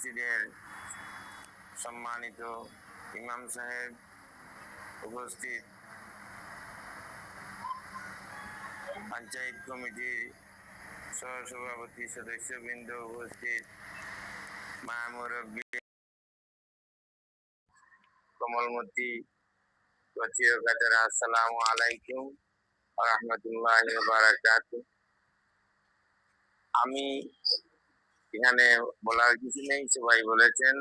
মসজিদের সম্মানিত ইমাম সাহেব, উপস্থিত পঞ্চায়েত কমিটির সহসভাপতি সদস্যবৃন্দ, উপস্থিত মা মুরব্বী, কমলমতি, আসসালামু আলাইকুম ওয়া রাহমাতুল্লাহি ওয়া বারাকাতুহু। আমি এখানে বলার কিছু নেই, সবাই বলেছেন,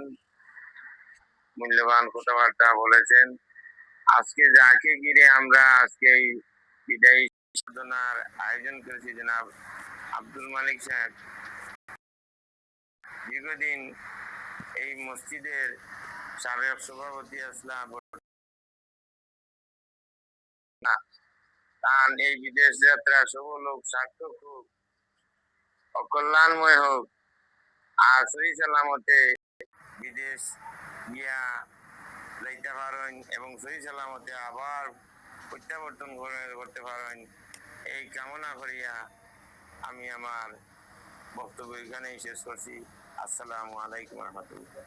মূল্যবান কথাবার্তা বলেছেন। আজকে যাকে ঘিরে আমরা আজকে এই বিদায়ী সাধনার আয়োজন করেছি, জনাব আব্দুল মালিক সাহেব দীর্ঘদিন এই মসজিদের সাবেক সভাপতি আসলাম, তার এই বিদেশ যাত্রা সফল হোক, সার্থক হোক, অকল্যাণময় হোক, আর সহি সালামতে বিদেশ গিয়া যাইতে পারেন এবং সহি সালামতে আবার প্রত্যাবর্তন করতে পারেন, এই কামনা করিয়া আমি আমার বক্তব্য এখানেই শেষ করছি। আসসালামু আলাইকুম রহমতুল্লাহ।